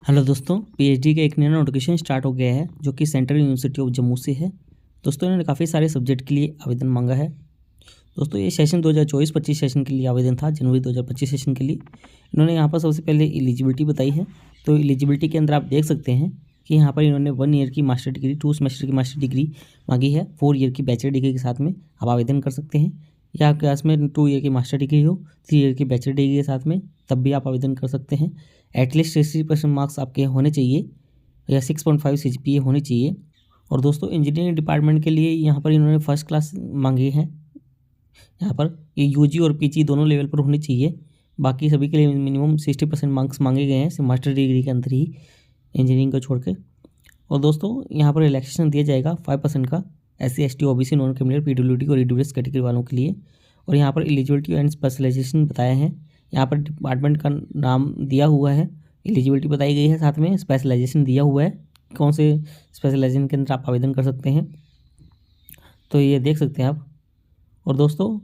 Hello दोस्तों, PhD का एक नया नोटिफिकेशन स्टार्ट हो गया है जो कि सेंट्रल यूनिवर्सिटी ऑफ जम्मू से है। दोस्तों, इन्होंने काफ़ी सारे सब्जेक्ट के लिए आवेदन मांगा है। दोस्तों, ये सेशन 2024-25 सेशन के लिए आवेदन था, जनवरी 2025 सेशन के लिए। इन्होंने यहाँ पर सबसे पहले एलिजिबिलिटी बताई है। तो एलिजिबिलिटी के अंदर आप देख सकते हैं कि यहाँ पर इन्होंने 1 ईयर की मास्टर डिग्री, 2 सेमेस्टर की मास्टर डिग्री मांगी है। 4 ईयर की बैचलर डिग्री के साथ में आप आवेदन कर सकते हैं, या आपके पास में 2 ईयर की मास्टर डिग्री हो, 3 ईयर की बैचलर डिग्री के साथ में, तब भी आप आवेदन कर सकते हैं। एटलीस्ट 60% मार्क्स आपके होने चाहिए या 6.5 CGPA होनी चाहिए। और दोस्तों, इंजीनियरिंग डिपार्टमेंट के लिए यहाँ पर इन्होंने फर्स्ट क्लास मांगी है। यहाँ पर ये यूजी और पीजी दोनों लेवल पर होनी चाहिए। बाकी सभी के लिए मिनिमम 60% मार्क्स मांगे गए हैं मास्टर डिग्री के अंदर ही, इंजीनियरिंग को छोड़ के। और दोस्तों, यहाँ पर रिलैक्सेशन दिया जाएगा 5% का SC ST OBC non criminal PWD और EWS कैटेगरी वालों के लिए। और यहाँ पर एलिजिबिलिटी एंड स्पेशलाइजेशन बताए हैं। यहाँ पर डिपार्टमेंट का नाम दिया हुआ है, एलिजिबिलिटी बताई गई है, साथ में स्पेशलाइजेशन दिया हुआ है, कौन से स्पेशलाइजेशन के अंदर आप आवेदन कर सकते हैं। तो ये देख सकते हैं आप। और दोस्तों,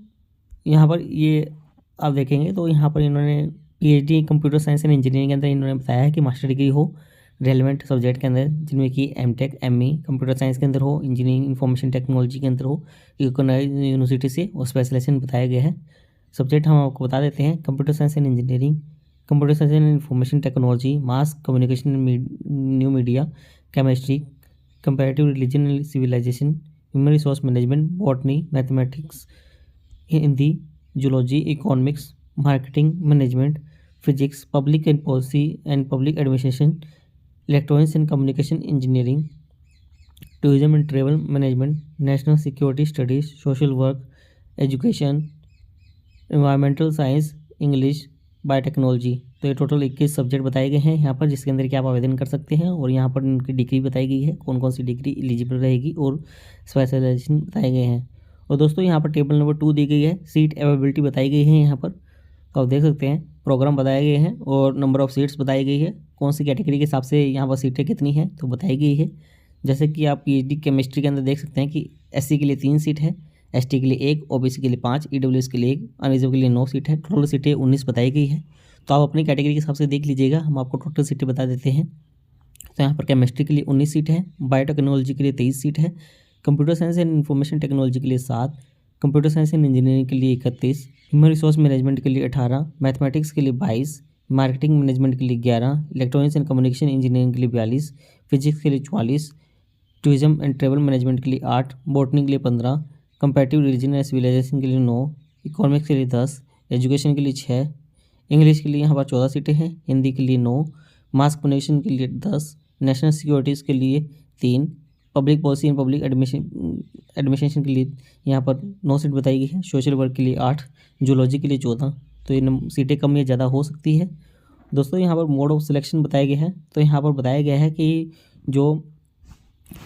यहाँ पर ये आप देखेंगे तो यहाँ पर इन्होंने PhD computer science and engineering के अंदर इन्होंने बताया है कि मास्टर डिग्री हो रेलिवेंट सब्जेक्ट के अंदर, जिनमें कि MTech ME कंप्यूटर साइंस के अंदर हो, इंजीनियरिंग इंफॉर्मेशन टेक्नोलॉजी के अंदर हो, रिकॉग्नाइज्ड यूनिवर्सिटी से, और स्पेशलाइजेशन बताया गया है। सब्जेक्ट हम आपको बता देते हैं: computer science and engineering, computer science and information technology, mass communication new media, chemistry, comparative religion and civilisation, human resource management, botany, mathematics, Hindi, zoology, economics, marketing management, physics, public and policy and public administration, electronics and communication engineering, tourism and travel management, national security studies, social work, education, environmental science, English, biotechnology. तो ये total 21 subject बताए गए हैं यहाँ पर, जिसके अंदर कि आप आवेदन कर सकते हैं। और यहाँ पर उनकी डिग्री बताई गई है, कौन कौन सी डिग्री एलिजिबल रहेगी, और स्पेशलाइजेशन बताए गए हैं। और दोस्तों, यहाँ पर टेबल नंबर 2 दी गई है, सीट अवेलेबिलिटी बताई गई है यहाँ पर। तो आप देख सकते हैं प्रोग्राम बताए गए हैं और नंबर ऑफ़ सीट्स बताई गई है, कौन सी कैटेगरी के हिसाब से यहाँ पर सीटें कितनी हैं तो बताई गई है। जैसे कि आप PhD केमिस्ट्री के अंदर देख सकते हैं कि SC के लिए 3 सीट है, ST के लिए 1, OBC के लिए 5, EWS के लिए 1, अनरिजर्व के लिए 9 सीट है। टोटल सीटें 19 बताई गई है। तो आप अपनी कैटेगरी के हिसाब से देख लीजिएगा, हम आपको टोटल सीटें बता देते हैं। तो यहाँ पर केमिस्ट्री के लिए 19 सीट है, बायोटेक्नोलॉजी के लिए 23 सीट है, computer science and information technology के लिए 7, कंप्यूटर साइंस एंड इंजीनियरिंग के लिए 31, ह्यूमन रिसोर्स मैनेजमेंट के लिए 18, मैथमेटिक्स के लिए 22, मार्केटिंग मैनेजमेंट के लिए 11, इलेक्ट्रॉनिक्स एंड कम्युनिकेशन इंजीनियरिंग के लिए 42, फिजिक्स के लिए 44, टूरिज्म एंड ट्रेवल मैनेजमेंट के लिए 8, बॉटनी के लिए 15, कंपैरेटिव रिलीजन एंड सिविलाइजेशन के लिए 9, इकोनॉमिक्स के लिए 10, एजुकेशन के लिए 6, इंग्लिश के लिए यहाँ पर 14 सीटें हैं, हिंदी के लिए 9, मास कम्युनिकेशन के लिए 10, नेशनल सिक्योरिटीज़ के लिए 3, public policy and public administration के लिए यहाँ पर 9 सीट बताई गई है, सोशल वर्क के लिए 8, जूलॉजी के लिए 14। तो ये सीटें कम या ज़्यादा हो सकती है। दोस्तों, यहाँ पर मोड ऑफ सिलेक्शन बताया गया है। तो यहाँ पर बताया गया है कि जो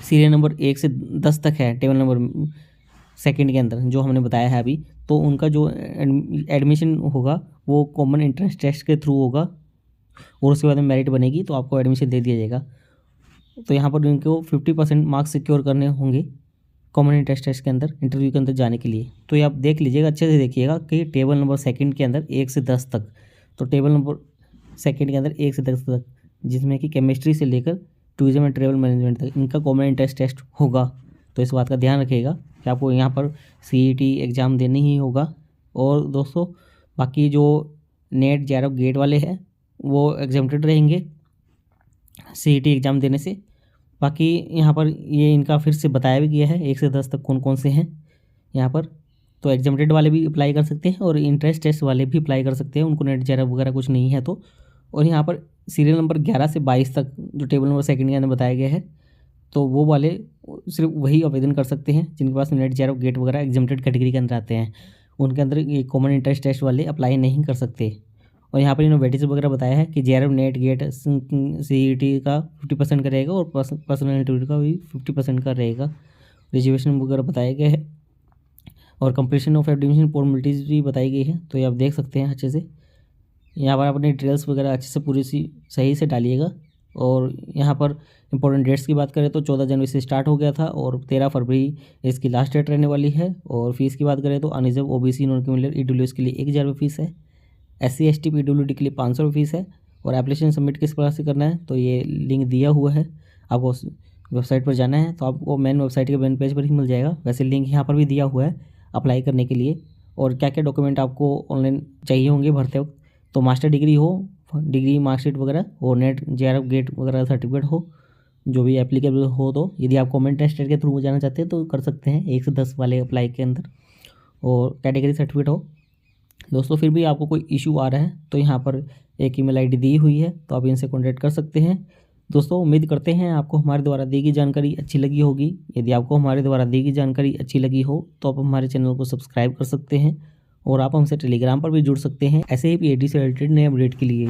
सीरियल नंबर 1 से 10 तक है टेबल नंबर सेकंड के अंदर, जो हमने बताया है अभी, तो उनका जो एडमिशन होगा वो कॉमन एंट्रेंस टेस्ट के थ्रू होगा, और उसके बाद में मेरिट बनेगी तो आपको एडमिशन दे दिया जाएगा। तो यहाँ पर इनको 50% मार्क्स सिक्योर करने होंगे कॉमन एंट्रेंस टेस्ट के अंदर, इंटरव्यू के अंदर जाने के लिए। तो ये आप देख लीजिएगा, अच्छे से देखिएगा कि टेबल नंबर सेकंड के अंदर 1 से 10 तक, तो टेबल नंबर सेकंड के अंदर 1 से 10 तक, जिसमें कि केमिस्ट्री से लेकर टूरिज्म एंड ट्रेवल मैनेजमेंट तक इनका कॉमन एंट्रेंस टेस्ट होगा। तो इस बात का ध्यान रखिएगा कि आपको यहाँ पर CET एग्ज़ाम देना ही होगा। और दोस्तों, बाकी जो नेट JRF गेट वाले हैं वो एग्जाम्प्टेड रहेंगे CET एग्ज़ाम देने से। बाकी यहाँ पर ये इनका फिर से बताया भी गया है 1 से 10 तक कौन कौन से हैं यहाँ पर। तो एग्जाम्प्टेड वाले भी अप्लाई कर सकते हैं और इंट्रेंस टेस्ट वाले भी अप्लाई कर सकते हैं, उनको नेट JRF वगैरह कुछ नहीं है तो। और यहाँ पर सीरियल नंबर 11 से 22 तक जो टेबल नंबर सेकंड के अंदर बताया गया है, तो वो वाले सिर्फ वही आवेदन कर सकते हैं जिनके पास नेट JRF गेट वगैरह एग्जाम्प्टेड कैटेगरी के अंदर आते हैं। उनके अंदर ये कॉमन इंटरेस्ट टेस्ट वाले अप्लाई नहीं कर सकते। और यहाँ पर इन्होंने वेटेज वगैरह बताया है कि JRF नेट गेट CET का 50% का रहेगा, और पर्सनल इंटरव्यू का भी 50% का रहेगा। रिजर्वेशन वगैरह बताया गया है, और कंप्लीशन ऑफ एडमिशन फॉर्मेलिटीज़ भी बताई गई है। तो ये आप देख सकते हैं अच्छे से। यहाँ पर अपने डिटेल्स वगैरह अच्छे से पूरी सही से डालिएगा। और यहाँ पर इंपॉर्टेंट डेट्स की बात करें तो 14 जनवरी से स्टार्ट हो गया था, और 13 फरवरी इसकी लास्ट डेट रहने वाली है। और फीस की बात करें तो unreserved OBC non criminal EWS के लिए 1000 रुपये फीस है, SC ST PWD के लिए 500 रुपये फीस है, और एप्लीकेशन सबमिट किस प्रकार से करना है, तो ये लिंक दिया हुआ है, आपको उस वेबसाइट पर जाना है तो आपको मेन वेबसाइट के मेन पेज पर ही मिल जाएगा। वैसे लिंक यहाँ पर भी दिया हुआ है अप्लाई करने के लिए, और क्या क्या डॉक्यूमेंट आपको ऑनलाइन चाहिए होंगे भरते वक्त। तो मास्टर डिग्री हो, डिग्री मार्कशीट वगैरह, और नेट JRF गेट वगैरह सर्टिफिकेट हो, जो भी एप्लीकेबल हो। तो यदि आप कॉमन टेस्ट के थ्रू जाना चाहते हैं तो कर सकते हैं 1 से 10 वाले अप्लाई के अंदर, और कैटेगरी सर्टिफिकेट हो। दोस्तों फिर भी आपको कोई इशू आ रहा है तो यहाँ पर एक ईमेल आईडी दी हुई है, तो आप इनसे कॉन्टैक्ट कर सकते हैं। दोस्तों उम्मीद करते हैं आपको हमारे द्वारा दी गई जानकारी अच्छी लगी होगी। यदि आपको हमारे द्वारा दी गई जानकारी अच्छी लगी हो तो आप हमारे चैनल को सब्सक्राइब कर सकते हैं, और आप हमसे टेलीग्राम पर भी जुड़ सकते हैं ऐसे ही PhD से रिलेटेड नए अपडेट के लिए।